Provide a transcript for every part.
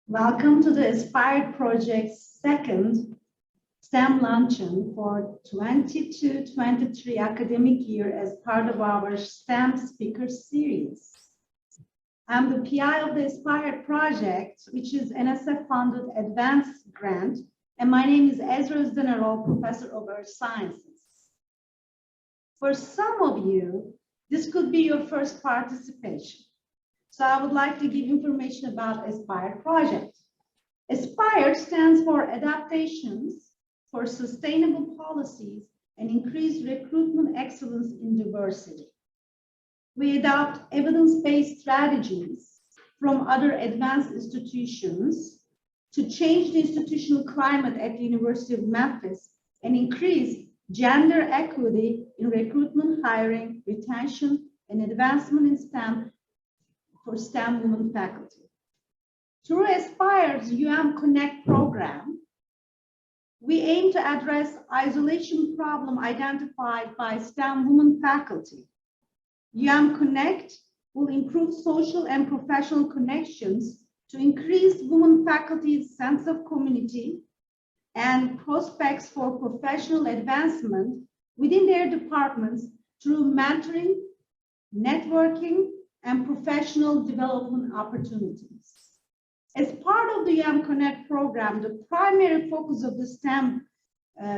Welcome to the Aspire Project's second STEM luncheon for 22-23 academic year as part of our STEM speaker series. I'm the PI of the Aspire Project, which is NSF-funded advanced grant, and my name is Ezra Özdenero, Professor of Earth Sciences. For some of you, this could be your first participation. So I would like to give information about Aspire Project. Aspire stands for Adaptations for Sustainable Policies and Increased Recruitment Excellence in Diversity. We adopt evidence-based strategies from other advanced institutions to change the institutional climate at the University of Memphis and increase gender equity in recruitment, hiring, retention, and advancement in STEM for STEM women faculty. Through Aspire's Connect program, we aim to address isolation problem identified by STEM women faculty. Connect will improve social and professional connections to increase women faculty's sense of community and prospects for professional advancement within their departments through mentoring, networking, and professional development opportunities. As part of the Connect program, the primary focus of the STEM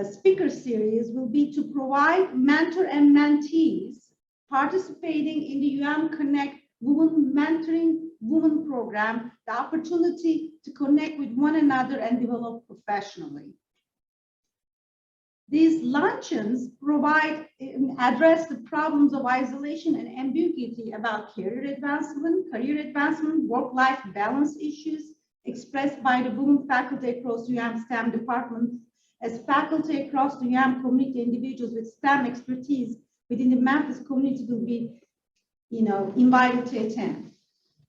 speaker series will be to provide mentor and mentees participating in the Connect Women Mentoring Women program the opportunity to connect with one another and develop professionally. These luncheons address the problems of isolation and ambiguity about career advancement, work-life balance issues expressed by the women faculty across STEM departments, as faculty across the community, individuals with STEM expertise within the Memphis community will be, invited to attend.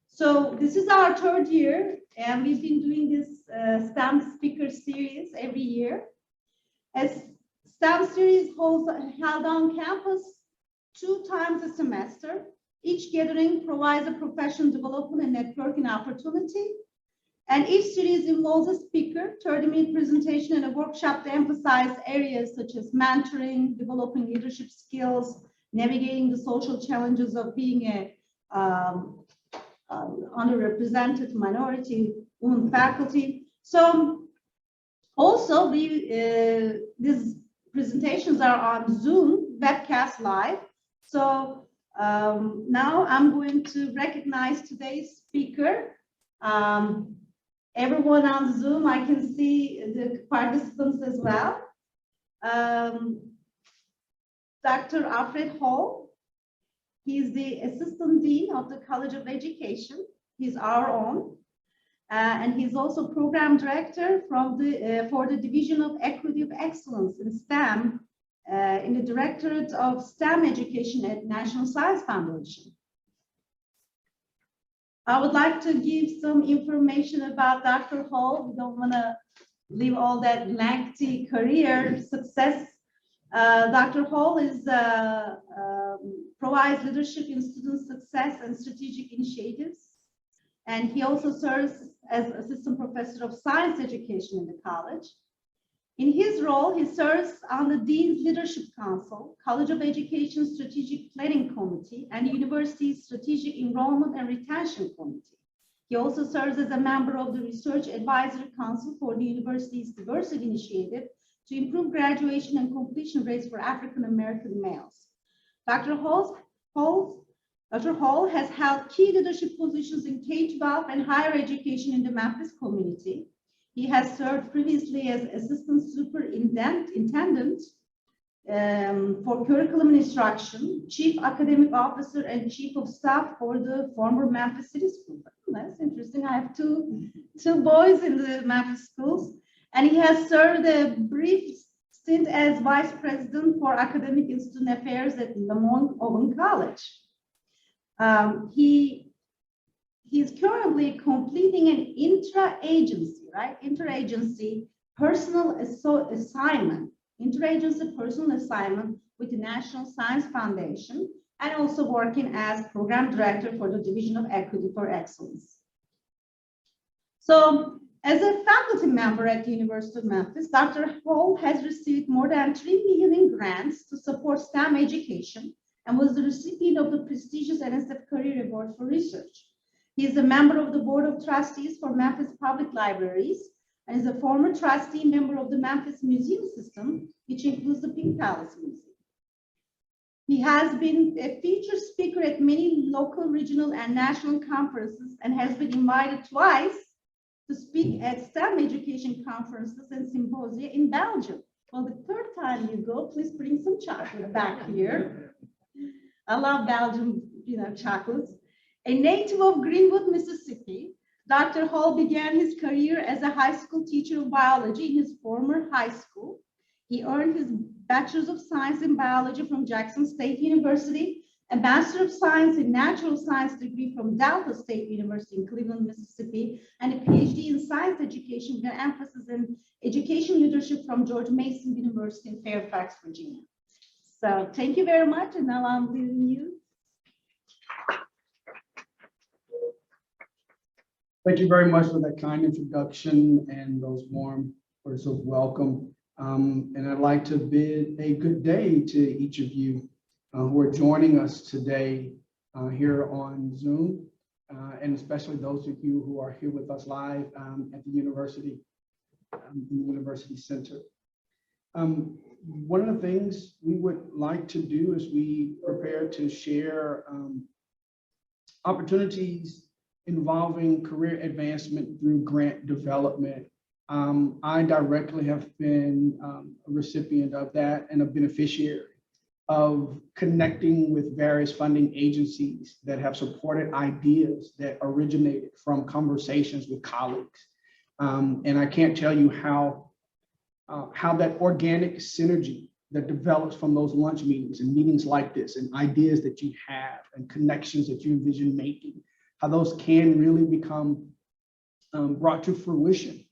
So this is our third year, and we've been doing this STEM speaker series every year. As STEM series held on campus 2 times a semester. Each gathering provides a professional development and networking opportunity. And each series involves a speaker, 30-minute presentation, and a workshop to emphasize areas such as mentoring, developing leadership skills, navigating the social challenges of being a underrepresented minority women faculty. So also these presentations are on Zoom, webcast live. So now I'm going to recognize today's speaker. Everyone on Zoom, I can see the participants as well. Dr. Alfred Hall, he's the Assistant Dean of the College of Education. He's our own. And he's also Program Director for the Division of Equity of Excellence in STEM in the Directorate of STEM Education at National Science Foundation. I would like to give some information about Dr. Hall. We don't want to leave all that lengthy career success. Dr. Hall provides leadership in student success and strategic initiatives. And he also serves as Assistant Professor of Science Education in the college. In his role, he serves on the Dean's Leadership Council, College of Education Strategic Planning Committee, and the University's Strategic Enrollment and Retention Committee. He also serves as a member of the Research Advisory Council for the university's diversity initiative to improve graduation and completion rates for African American males. Dr. Hall has held key leadership positions in K-12 and higher education in the Memphis community. He has served previously as Assistant Superintendent for Curriculum and Instruction, Chief Academic Officer, and Chief of Staff for the former Memphis City School. That's interesting. I have two boys in the Memphis schools. And he has served a brief stint as Vice President for Academic and Student Affairs at Lamont Owen College. He's currently completing an interagency personal assignment with the National Science Foundation, and also working as Program Director for the Division of Equity for Excellence. So as a faculty member at the University of Memphis, Dr. Hall has received more than 3 million in grants to support STEM education and was the recipient of the prestigious NSF Career Award for Research. He is a member of the Board of Trustees for Memphis Public Libraries and is a former trustee member of the Memphis Museum System, which includes the Pink Palace Museum. He has been a featured speaker at many local, regional, and national conferences and has been invited twice to speak at STEM education conferences and symposia in Belgium. Well, the third time you go, please bring some chocolate back here. I love Belgium, chocolates. A native of Greenwood, Mississippi, Dr. Hall began his career as a high school teacher of biology in his former high school. He earned his Bachelor's of Science in Biology from Jackson State University, a Master of Science in Natural Science degree from Delta State University in Cleveland, Mississippi, and a PhD in Science Education with an emphasis in Education Leadership from George Mason University in Fairfax, Virginia. So thank you very much, and now I'm leaving you. Thank you very much for that kind introduction and those warm words of welcome. And I'd like to bid a good day to each of you who are joining us today here on Zoom, and especially those of you who are here with us live at the university, in the University Center. One of the things we would like to do as we prepare to share opportunities involving career advancement through grant development. I directly have been a recipient of that and a beneficiary of connecting with various funding agencies that have supported ideas that originated from conversations with colleagues. And I can't tell you how that organic synergy that develops from those lunch meetings and meetings like this and ideas that you have and connections that you envision making, how those can really become brought to fruition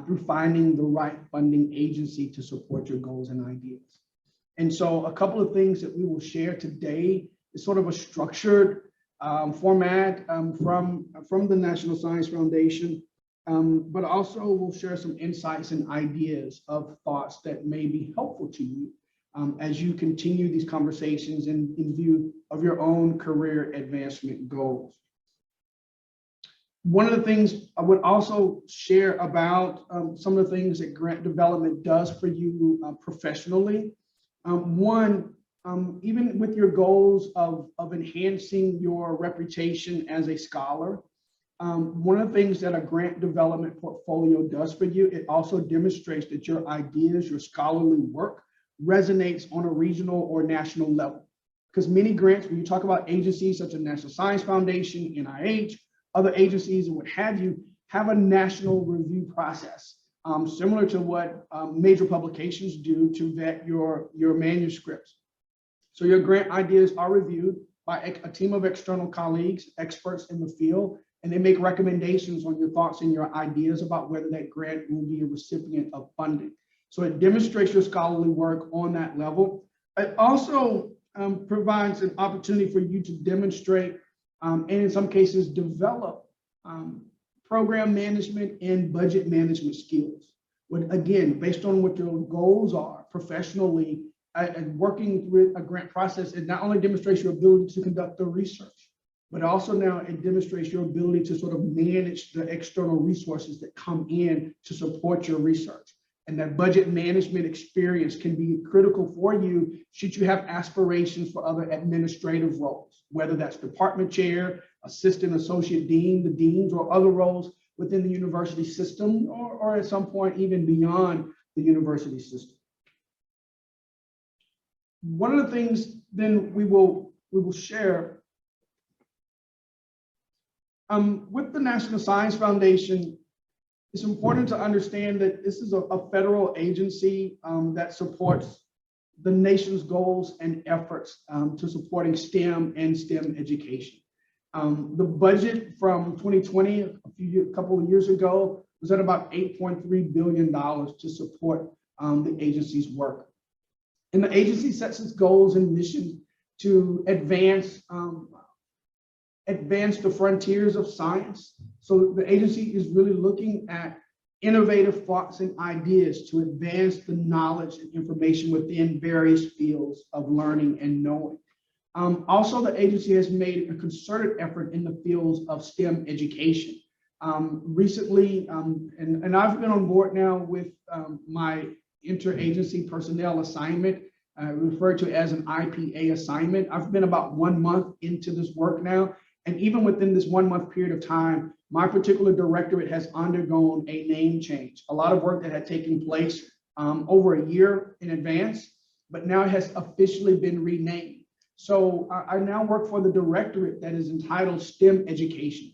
through finding the right funding agency to support your goals and ideas. And so a couple of things that we will share today is sort of a structured format from the National Science Foundation, but also we'll share some insights and ideas of thoughts that may be helpful to you as you continue these conversations in view of your own career advancement goals. One of the things I would also share about some of the things that grant development does for you professionally. One, even with your goals of enhancing your reputation as a scholar, one of the things that a grant development portfolio does for you, it also demonstrates that your ideas, your scholarly work resonates on a regional or national level. Because many grants, when you talk about agencies such as National Science Foundation, NIH, other agencies and what have you, have a national review process, similar to what major publications do to vet your manuscripts. So your grant ideas are reviewed by a team of external colleagues, experts in the field, and they make recommendations on your thoughts and your ideas about whether that grant will be a recipient of funding. So it demonstrates your scholarly work on that level. It also provides an opportunity for you to demonstrate and in some cases develop program management and budget management skills. But again, based on what your goals are professionally and working with a grant process, it not only demonstrates your ability to conduct the research, but also now it demonstrates your ability to sort of manage the external resources that come in to support your research. And that budget management experience can be critical for you should you have aspirations for other administrative roles, whether that's department chair, assistant associate dean, the deans, or other roles within the university system, or at some point even beyond the university system. One of the things then we will share with the National Science Foundation. It's important to understand that this is a federal agency that supports the nation's goals and efforts to supporting STEM and STEM education. The budget from 2020, a couple of years ago, was at about $8.3 billion to support the agency's work. And the agency sets its goals and missions to advance the frontiers of science, So the agency is really looking at innovative thoughts and ideas to advance the knowledge and information within various fields of learning and knowing. Also, the agency has made a concerted effort in the fields of STEM education. Recently, and I've been on board now with my interagency personnel assignment, referred to as an IPA assignment. I've been about 1 month into this work now, and even within this 1 month period of time, my particular directorate has undergone a name change. A lot of work that had taken place over a year in advance, but now it has officially been renamed. So I now work for the directorate that is entitled STEM Education,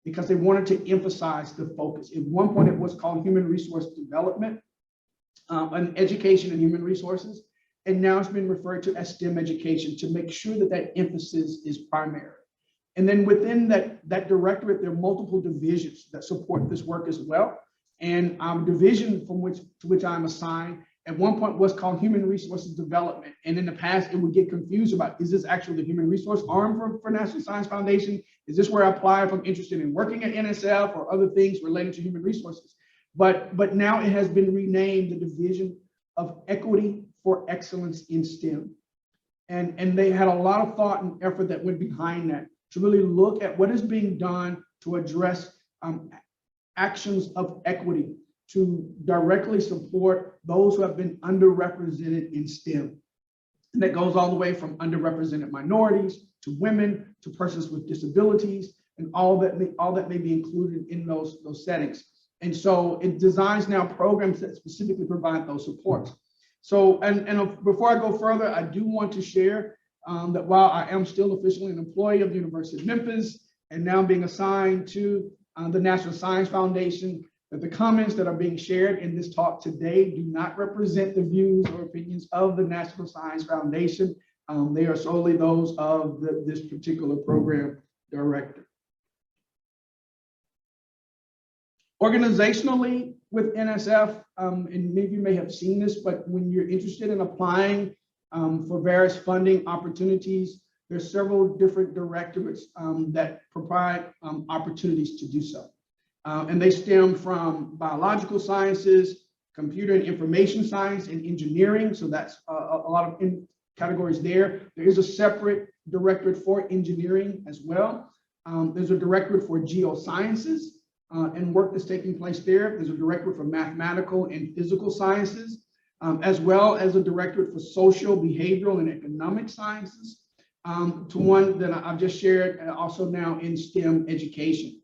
because they wanted to emphasize the focus. At one point, it was called Human Resource Development, and Education and Human Resources, and now it's been referred to as STEM Education to make sure that that emphasis is primary. And then within that directorate, there are multiple divisions that support this work as well. And division to which I'm assigned at one point was called Human Resources Development. And in the past, it would get confused about, is this actually the human resource arm for National Science Foundation? Is this where I apply if I'm interested in working at NSF or other things related to human resources? But now it has been renamed the Division of Equity for Excellence in STEM. And they had a lot of thought and effort that went behind that to really look at what is being done to address actions of equity to directly support those who have been underrepresented in STEM. And that goes all the way from underrepresented minorities to women to persons with disabilities and all that may be included in those settings. And so it designs now programs that specifically provide those supports. So, and before I go further, I do want to share that while I am still officially an employee of the University of Memphis and now being assigned to the National Science Foundation, that the comments that are being shared in this talk today do not represent the views or opinions of the National Science Foundation. They are solely those of this particular program director. Organizationally with NSF, and maybe you may have seen this, but when you're interested in applying for various funding opportunities, there's several different directorates that provide opportunities to do so. And they stem from biological sciences, computer and information science, and engineering. So that's a lot of categories there. There is a separate directorate for engineering as well. There's a directorate for geosciences and work that's taking place there. There's a directorate for mathematical and physical sciences, as well as a directorate for social, behavioral, and economic sciences, to one that I've just shared, and also now in STEM education.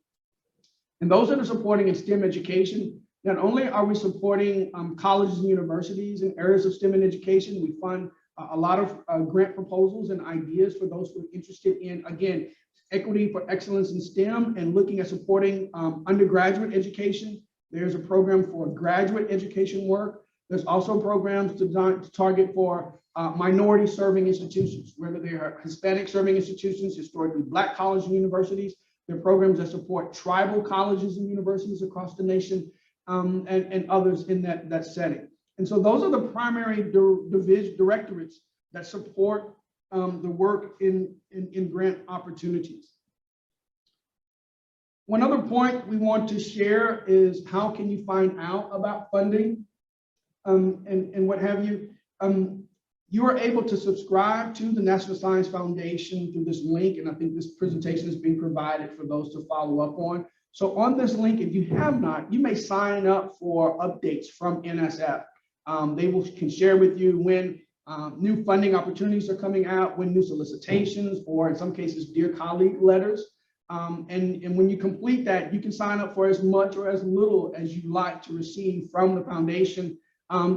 And those that are supporting in STEM education, not only are we supporting colleges and universities in areas of STEM and education, we fund a lot of grant proposals and ideas for those who are interested in, again, equity for excellence in STEM and looking at supporting undergraduate education. There's a program for graduate education work. There's also programs to target for minority serving institutions, whether they are Hispanic serving institutions, historically Black colleges and universities. There are programs that support tribal colleges and universities across the nation, and others in that setting. And so those are the primary directorates that support the work in grant opportunities. One other point we want to share is how can you find out about funding and what have you. You are able to subscribe to the National Science Foundation through this link, and I think this presentation is being provided for those to follow up on. So on this link, if you have not, you may sign up for updates from NSF. They can share with you when new funding opportunities are coming out, when new solicitations, or in some cases, dear colleague letters. And when you complete that, you can sign up for as much or as little as you like to receive from the foundation,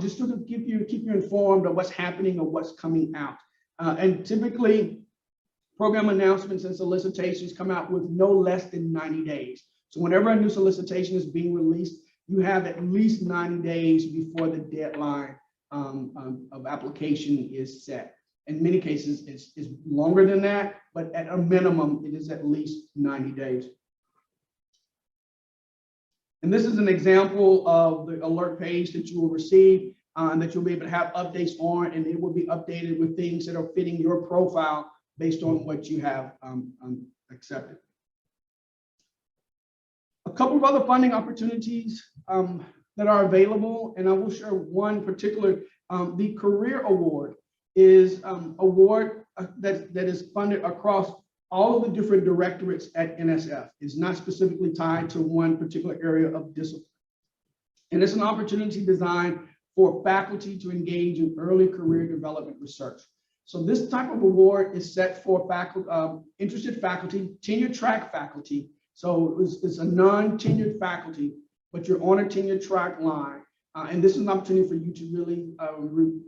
just to keep you informed of what's happening or what's coming out. And typically, program announcements and solicitations come out with no less than 90 days. So whenever a new solicitation is being released, you have at least 90 days before the deadline of application is set. In many cases, it's longer than that, but at a minimum, it is at least 90 days. And this is an example of the alert page that you will receive and that you'll be able to have updates on, and it will be updated with things that are fitting your profile based on what you have accepted. couple of other funding opportunities that are available, and I will share one particular. The Career Award is award that is funded across all of the different directorates at NSF. It's not specifically tied to one particular area of discipline. And it's an opportunity designed for faculty to engage in early career development research. So this type of award is set for faculty, interested faculty, tenure track faculty. So it's a non-tenured faculty, but you're on a tenure track line. And this is an opportunity for you to really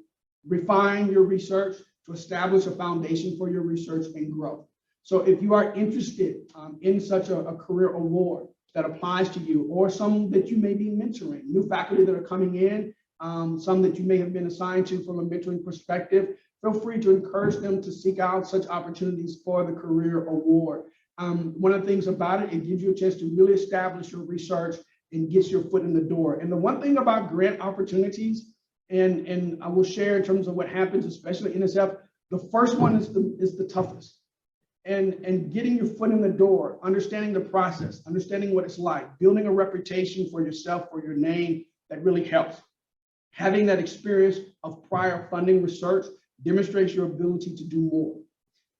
refine your research, to establish a foundation for your research and growth. So if you are interested in such a career award that applies to you, or some that you may be mentoring, new faculty that are coming in, some that you may have been assigned to from a mentoring perspective, feel free to encourage them to seek out such opportunities for the Career Award. One of the things about it, it gives you a chance to really establish your research and gets your foot in the door. And the one thing about grant opportunities, and I will share in terms of what happens, especially in NSF, the first one is the toughest. And getting your foot in the door, understanding the process, understanding what it's like, building a reputation for yourself, for your name, that really helps. Having that experience of prior funding research demonstrates your ability to do more.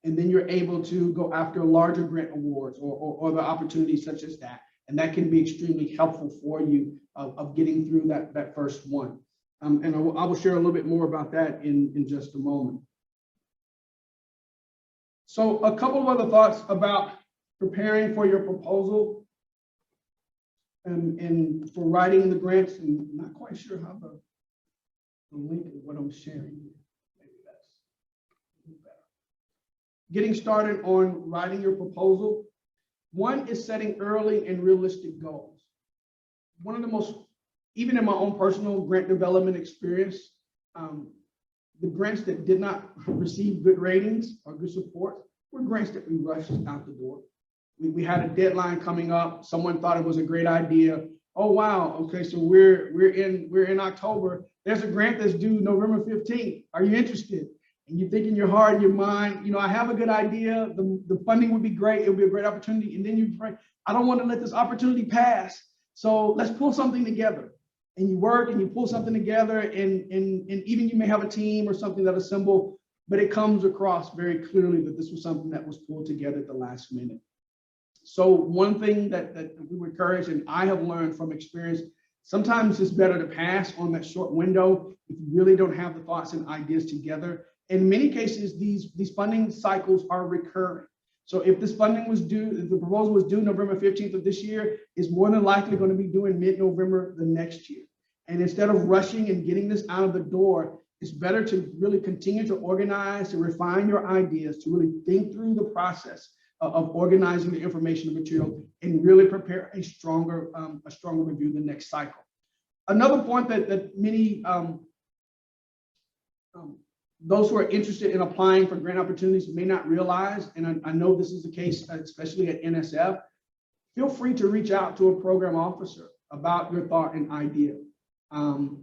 And then you're able to go after larger grant awards or the opportunities such as that. And that can be extremely helpful for you of getting through that first one. And I will share a little bit more about that in just a moment. So a couple of other thoughts about preparing for your proposal and for writing the grants, and I'm not quite sure how the link of what I'm sharing. Maybe that's better. Getting started on writing your proposal. One is setting early and realistic goals. One of the most, even in my own personal grant development experience, the grants that did not receive good ratings or good support were grants that we rushed out the door. We had a deadline coming up. Someone thought it was a great idea. Oh wow, okay, so we're in October. There's a grant that's due November 15th. Are you interested? And you think in your heart, in your mind, you know, I have a good idea. The funding would be great. It would be a great opportunity. And then you pray, I don't want to let this opportunity pass. So let's pull something together. And you work and you pull something together, and even you may have a team or something that assemble, but it comes across very clearly that this was something that was pulled together at the last minute. So one thing that we would encourage, and I have learned from experience, sometimes it's better to pass on that short window if you really don't have the thoughts and ideas together. In many cases, these funding cycles are recurring. So if this funding was due, if the proposal was due November 15th of this year, it's more than likely going to be due in mid-November the next year. And instead of rushing and getting this out of the door, it's better to really continue to organize, to refine your ideas, to really think through the process of organizing the information and material, and really prepare a stronger review the next cycle. Another point that many those who are interested in applying for grant opportunities may not realize, and I know this is the case, especially at NSF, feel free to reach out to a program officer about your thought and idea.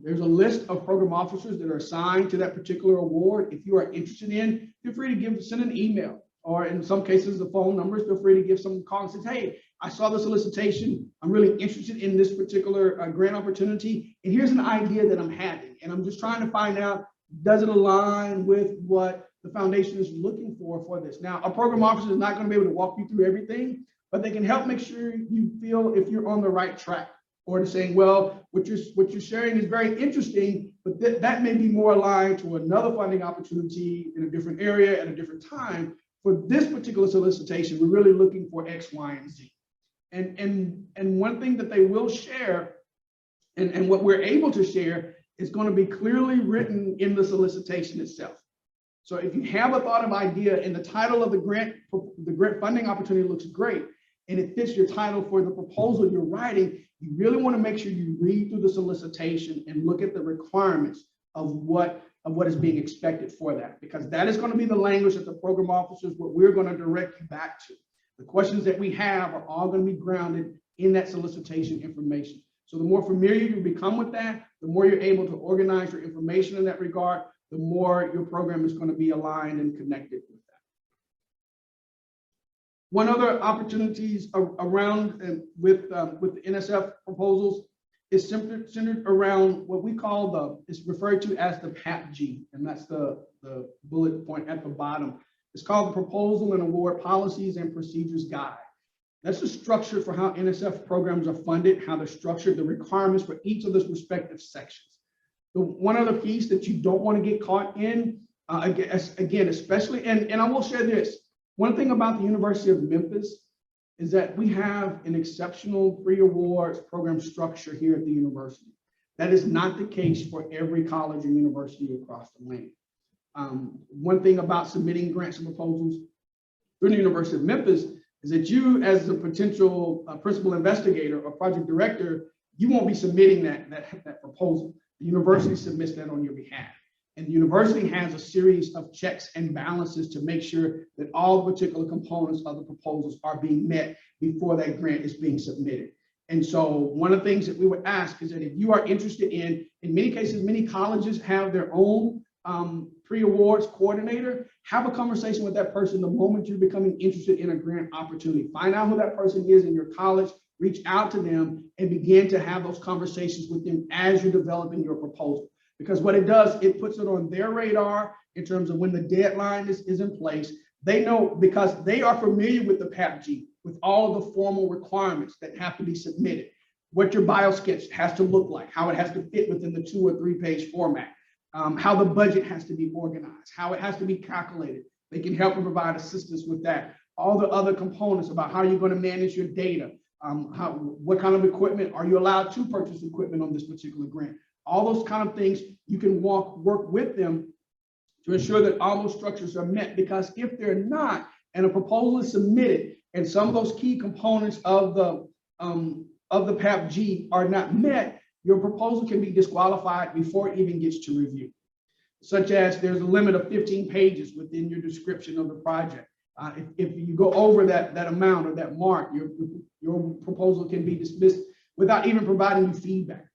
There's a list of program officers that are assigned to that particular award. If you are interested in, feel free to send an email, or in some cases, the phone numbers. Feel free to give some call and say, hey, I saw the solicitation. I'm really interested in this particular grant opportunity. And here's an idea that I'm having. And I'm just trying to find out, does it align with what the foundation is looking for this? Now, a program officer is not going to be able to walk you through everything, but they can help make sure you feel if you're on the right track. Or to saying, well, what you're sharing is very interesting, but that may be more aligned to another funding opportunity in a different area at a different time. For this particular solicitation, we're really looking for X, Y, and Z. And one thing that they will share, and what we're able to share, is going to be clearly written in the solicitation itself. So if you have a thought of idea and the title of the grant funding opportunity looks great, and it fits your title for the proposal you're writing, you really want to make sure you read through the solicitation and look at the requirements of what is being expected for that, because that is going to be the language that the program officers, what we're going to direct you back to. The questions that we have are all going to be grounded in that solicitation information. So the more familiar you become with that, the more you're able to organize your information in that regard, the more your program is going to be aligned and connected with that. One other opportunities around with the NSF proposals is centered around what we call it's referred to as the PAPG, and that's the bullet point at the bottom. It's called the Proposal and Award Policies and Procedures Guide. That's the structure for how NSF programs are funded, how they're structured, the requirements for each of those respective sections. The one other piece that you don't want to get caught in, again, especially, and I will share this, one thing about the University of Memphis is that we have an exceptional pre-awards program structure here at the university. That is not the case for every college or university across the land. One thing about submitting grants and proposals through the University of Memphis is that you, as a potential principal investigator or project director, you won't be submitting that proposal. The university submits that on your behalf. And the university has a series of checks and balances to make sure that all the particular components of the proposals are being met before that grant is being submitted. And so one of the things that we would ask is that if you are interested in many cases, many colleges have their own pre-awards coordinator, have a conversation with that person the moment you're becoming interested in a grant opportunity. Find out who that person is in your college, reach out to them and begin to have those conversations with them as you're developing your proposal. Because what it does, it puts it on their radar in terms of when the deadline is in place. They know because they are familiar with the PAPG, with all of the formal requirements that have to be submitted, what your biosketch has to look like, how it has to fit within the 2 or 3 page format, how the budget has to be organized, how it has to be calculated. They can help and provide assistance with that. All the other components about how you're going to manage your data, what kind of equipment, are you allowed to purchase equipment on this particular grant? All those kind of things, you can work with them to ensure that all those structures are met, because if they're not, and a proposal is submitted, and some of those key components of the PAPG are not met, your proposal can be disqualified before it even gets to review. Such as there's a limit of 15 pages within your description of the project. If you go over that amount or that mark, your proposal can be dismissed without even providing you feedback.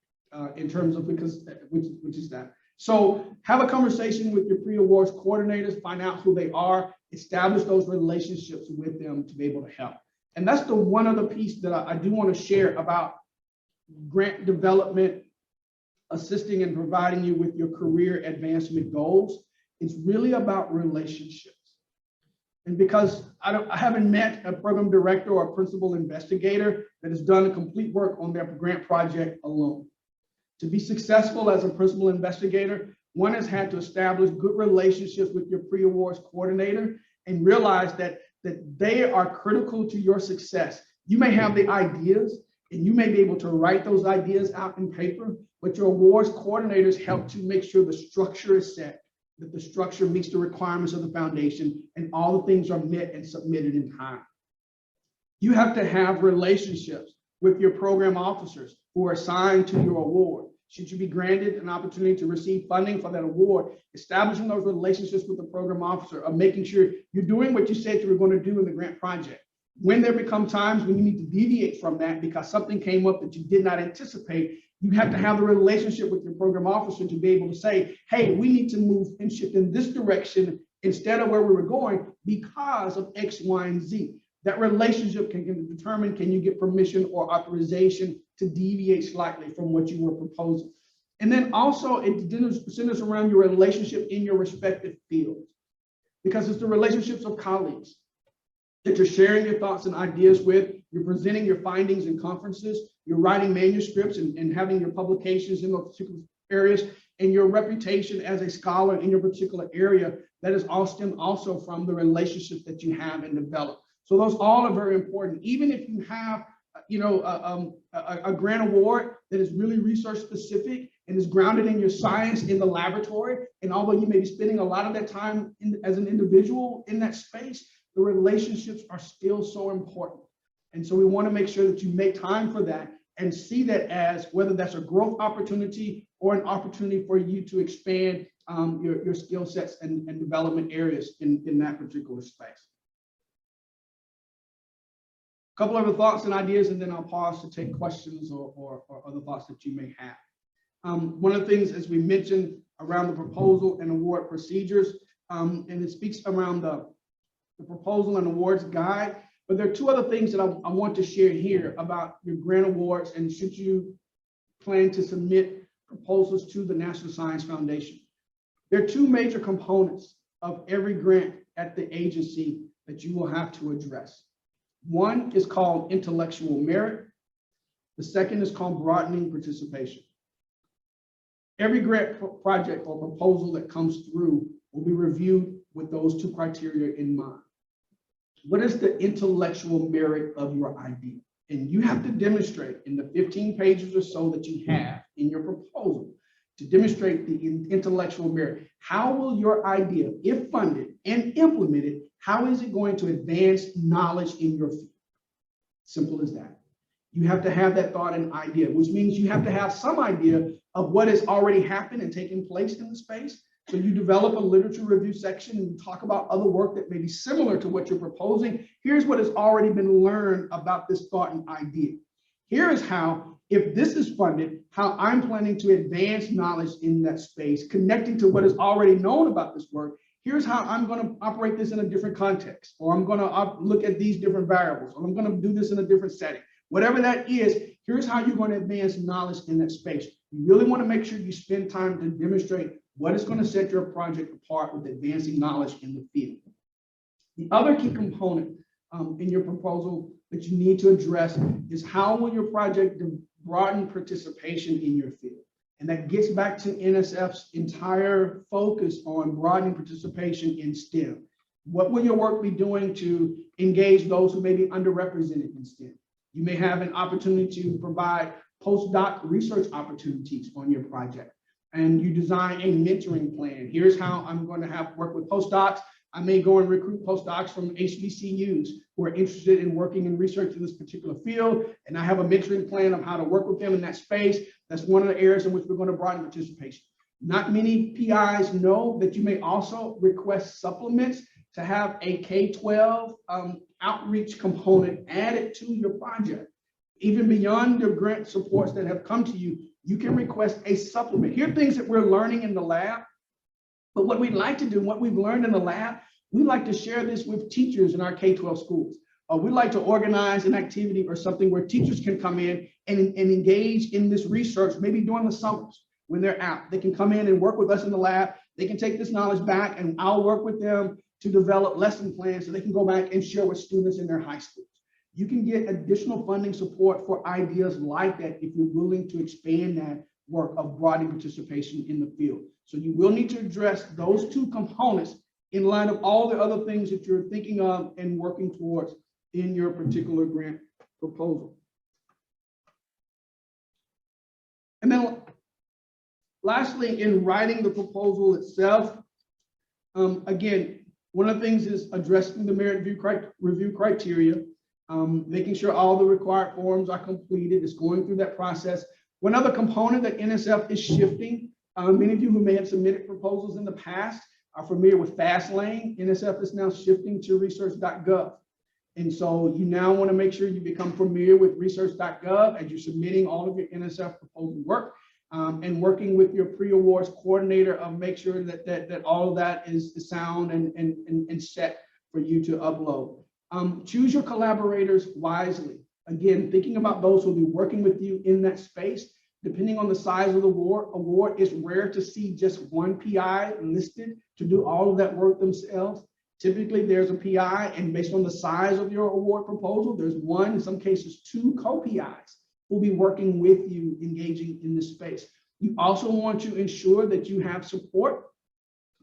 In terms of which is that. So have a conversation with your pre-awards coordinators, find out who they are, establish those relationships with them to be able to help. And that's the one other piece that I do want to share about grant development, assisting and providing you with your career advancement goals. It's really about relationships. And because I haven't met a program director or a principal investigator that has done a complete work on their grant project alone. To be successful as a principal investigator, one has had to establish good relationships with your pre-awards coordinator and realize that they are critical to your success. You may have the ideas and you may be able to write those ideas out in paper, but your awards coordinators help to make sure the structure is set, that the structure meets the requirements of the foundation and all the things are met and submitted in time. You have to have relationships with your program officers who are assigned to your award. Should you be granted an opportunity to receive funding for that award, establishing those relationships with the program officer of making sure you're doing what you said you were going to do in the grant project. When there become times when you need to deviate from that because something came up that you did not anticipate, you have to have the relationship with your program officer to be able to say, hey, we need to move and shift in this direction instead of where we were going because of X, Y, and Z. That relationship can determine, can you get permission or authorization to deviate slightly from what you were proposing. And then also it centers around your relationship in your respective fields, because it's the relationships of colleagues that you're sharing your thoughts and ideas with, you're presenting your findings in conferences, you're writing manuscripts and having your publications in those particular areas, and your reputation as a scholar in your particular area, that is all stemmed also from the relationships that you have and develop. So those all are very important. Even if you have, a grant award that is really research specific and is grounded in your science in the laboratory, and although you may be spending a lot of that time as an individual in that space, the relationships are still so important. And so we want to make sure that you make time for that and see that as whether that's a growth opportunity or an opportunity for you to expand your skill sets and development areas in that particular space. A couple other thoughts and ideas, and then I'll pause to take questions or other thoughts that you may have. One of the things, as we mentioned, around the proposal and award procedures, and it speaks around the proposal and awards guide, But there are two other things that I want to share here about your grant awards and should you plan to submit proposals to the National Science Foundation. There are two major components of every grant at the agency that you will have to address. One is called intellectual merit. The second is called broadening participation. Every grant project or proposal that comes through will be reviewed with those two criteria in mind. What is the intellectual merit of your idea? And you have to demonstrate in the 15 pages or so that you have in your proposal to demonstrate the intellectual merit. How will your idea, if funded and implemented, how is it going to advance knowledge in your field? Simple as that. You have to have that thought and idea, which means you have to have some idea of what has already happened and taken place in the space. So you develop a literature review section and you talk about other work that may be similar to what you're proposing. Here's what has already been learned about this thought and idea. Here is how, if this is funded, how I'm planning to advance knowledge in that space, connecting to what is already known about this work. Here's how I'm going to operate this in a different context, or I'm going to look at these different variables, or I'm going to do this in a different setting. Whatever that is, here's how you're going to advance knowledge in that space. You really want to make sure you spend time to demonstrate what is going to set your project apart with advancing knowledge in the field. The other key component in your proposal that you need to address is how will your project broaden participation in your field? And that gets back to NSF's entire focus on broadening participation in STEM. What will your work be doing to engage those who may be underrepresented in STEM? You may have an opportunity to provide postdoc research opportunities on your project, and you design a mentoring plan. Here's how I'm going to have work with postdocs. I may go and recruit postdocs from HBCUs who are interested in working in research in this particular field, and I have a mentoring plan of how to work with them in that space. That's one of the areas in which we're going to broaden participation. Not many PIs know that you may also request supplements to have a K-12 outreach component added to your project. Even beyond your grant supports that have come to you, you can request a supplement. Here are things that we're learning in the lab, but what we'd like to do, what we've learned in the lab, we'd like to share this with teachers in our K-12 schools. We'd like to organize an activity or something where teachers can come in and engage in this research, maybe during the summers when they're out. They can come in and work with us in the lab. They can take this knowledge back and I'll work with them to develop lesson plans so they can go back and share with students in their high schools. You can get additional funding support for ideas like that if you're willing to expand that work of broadening participation in the field. So you will need to address those two components in light of all the other things that you're thinking of and working towards in your particular grant proposal. And then lastly, in writing the proposal itself, again, one of the things is addressing the merit review criteria, making sure all the required forms are completed. It's going through that process. One other component that NSF is shifting, many of you who may have submitted proposals in the past are familiar with FastLane. NSF is now shifting to research.gov. And so you now want to make sure you become familiar with research.gov as you're submitting all of your NSF proposal work. And working with your pre-awards coordinator of make sure that all of that is sound and set for you to upload. Choose your collaborators wisely. Again, thinking about those who will be working with you in that space. Depending on the size of the award, it's rare to see just one PI listed to do all of that work themselves. Typically, there's a PI, and based on the size of your award proposal, there's one, in some cases, two co-PIs will be working with you, engaging in this space. You also want to ensure that you have support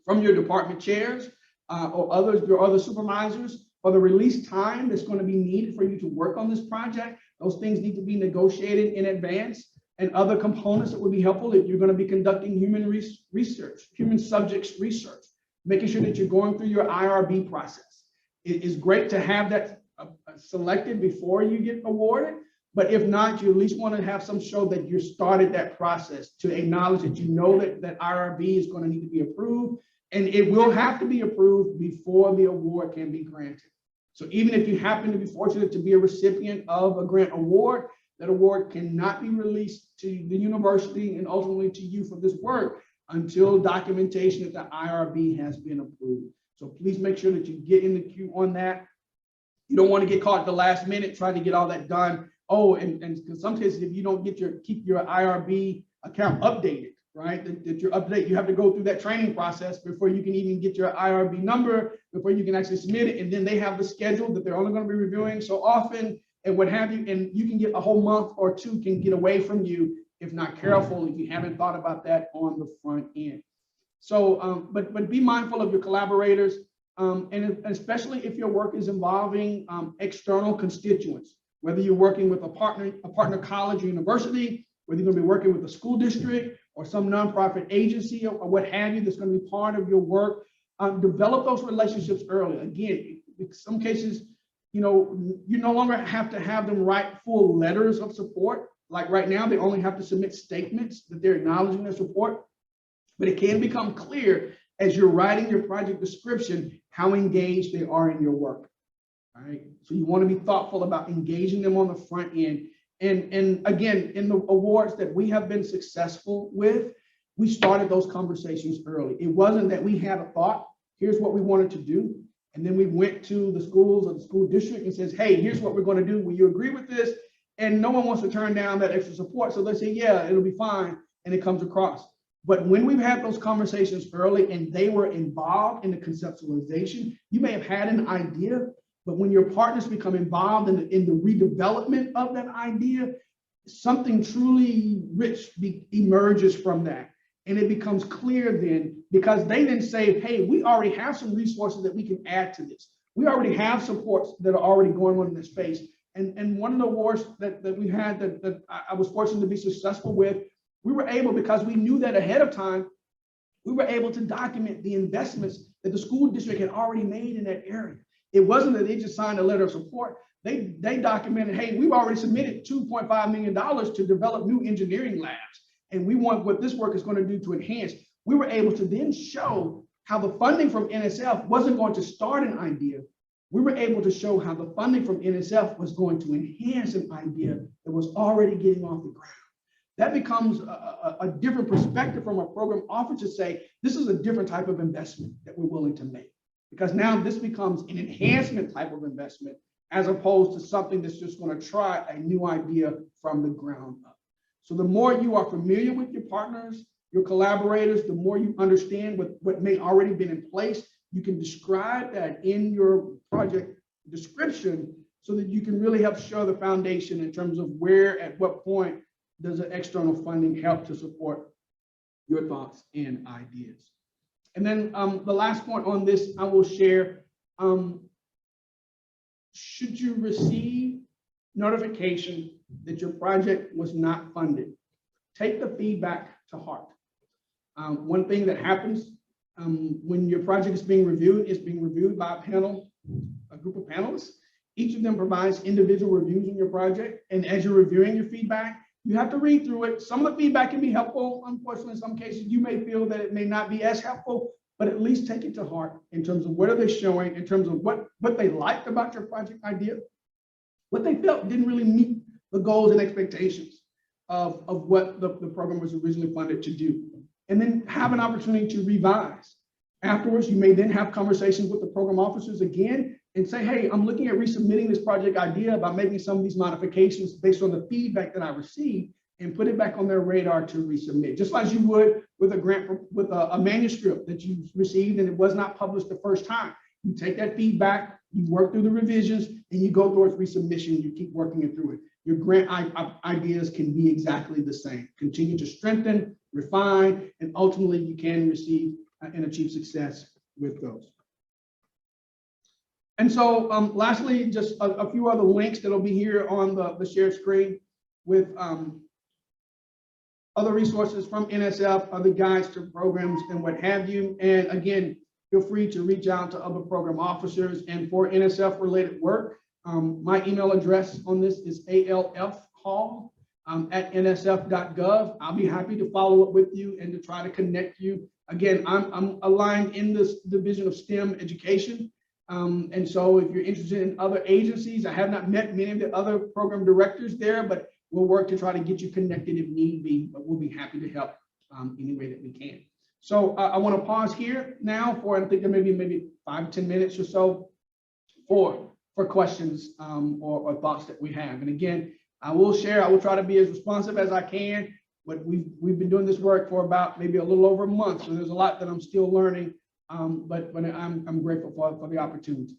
from your department chairs or your other supervisors for the release time that's going to be needed for you to work on this project. Those things need to be negotiated in advance, and other components that would be helpful if you're going to be conducting human research, human subjects research, making sure that you're going through your IRB process. It is great to have that selected before you get awarded. But if not, you at least want to have some show that you started that process to acknowledge that you know that IRB is going to need to be approved, and it will have to be approved before the award can be granted. So even if you happen to be fortunate to be a recipient of a grant award, that award cannot be released to the university and ultimately to you for this work until documentation that the IRB has been approved. So please make sure that you get in the queue on that. You don't want to get caught at the last minute trying to get all that done. Oh, and in some cases, if you don't keep your IRB account updated, right? That you're updated, you have to go through that training process before you can even get your IRB number, before you can actually submit it. And then they have the schedule that they're only going to be reviewing so often and what have you. And you can get a whole month or two can get away from you if not careful, if you haven't thought about that on the front end. So, but be mindful of your collaborators, and especially if your work is involving external constituents, whether you're working with a partner college or university, whether you're going to be working with a school district or some nonprofit agency or what have you, that's going to be part of your work. Develop those relationships early. Again, in some cases, you no longer have to have them write full letters of support. Like right now, they only have to submit statements that they're acknowledging their support. But it can become clear as you're writing your project description how engaged they are in your work. All right. So you want to be thoughtful about engaging them on the front end. And again, in the awards that we have been successful with, we started those conversations early. It wasn't that we had a thought, here's what we wanted to do. And then we went to the schools or the school district and says, hey, here's what we're going to do. Will you agree with this? And no one wants to turn down that extra support. So they say, yeah, it'll be fine. And it comes across. But when we've had those conversations early and they were involved in the conceptualization, you may have had an idea, but when your partners become involved in the redevelopment of that idea, something truly rich emerges from that. And it becomes clear then, because they then say, hey, we already have some resources that we can add to this. We already have supports that are already going on in this space. And one of the awards that we had that I was fortunate to be successful with, we were able, because we knew that ahead of time, we were able to document the investments that the school district had already made in that area. It wasn't that they just signed a letter of support. They documented, hey, we've already submitted $2.5 million to develop new engineering labs. And we want what this work is going to do to enhance. We were able to then show how the funding from NSF wasn't going to start an idea. We were able to show how the funding from NSF was going to enhance an idea that was already getting off the ground. That becomes a different perspective from a program officer to say, this is a different type of investment that we're willing to make. Because now this becomes an enhancement type of investment, as opposed to something that's just going to try a new idea from the ground up. So the more you are familiar with your partners, your collaborators, the more you understand what may already been in place, you can describe that in your project description so that you can really help show the foundation in terms of where, at what point, does an external funding help to support your thoughts and ideas. And then the last point on this, I will share, should you receive notification that your project was not funded, take the feedback to heart. One thing that happens when your project is being reviewed, it's being reviewed by a group of panelists. Each of them provides individual reviews on your project. And as you're reviewing your feedback, you have to read through it. Some of the feedback can be helpful. Unfortunately, in some cases, you may feel that it may not be as helpful, but at least take it to heart in terms of what are they showing, in terms of what they liked about your project idea, what they felt didn't really meet the goals and expectations of what the program was originally funded to do. And then have an opportunity to revise. Afterwards, you may then have conversations with the program officers again and say, hey, I'm looking at resubmitting this project idea by making some of these modifications based on the feedback that I received, and put it back on their radar to resubmit. Just like you would with a grant, with a manuscript that you received and it was not published the first time. You take that feedback, you work through the revisions, and you go towards resubmission, you keep working it through it. Your grant ideas can be exactly the same. Continue to strengthen, refine, and ultimately you can receive and achieve success with those. And so lastly, just a few other links that'll be here on the shared screen with other resources from NSF, other guides to programs and what have you. And again, feel free to reach out to other program officers. And for NSF related work, my email address on this is alfhall@nsf.gov. I'll be happy to follow up with you and to try to connect you. Again, I'm aligned in this division of STEM education. And so if you're interested in other agencies, I have not met many of the other program directors there, but we'll work to try to get you connected if need be, but we'll be happy to help any way that we can. So I want to pause here now for, I think there may be maybe 5 to 10 minutes or so for for questions or thoughts that we have. And again, I will try to be as responsive as I can, but we've been doing this work for about maybe a little over a month. So there's a lot that I'm still learning, but I'm grateful for the opportunity.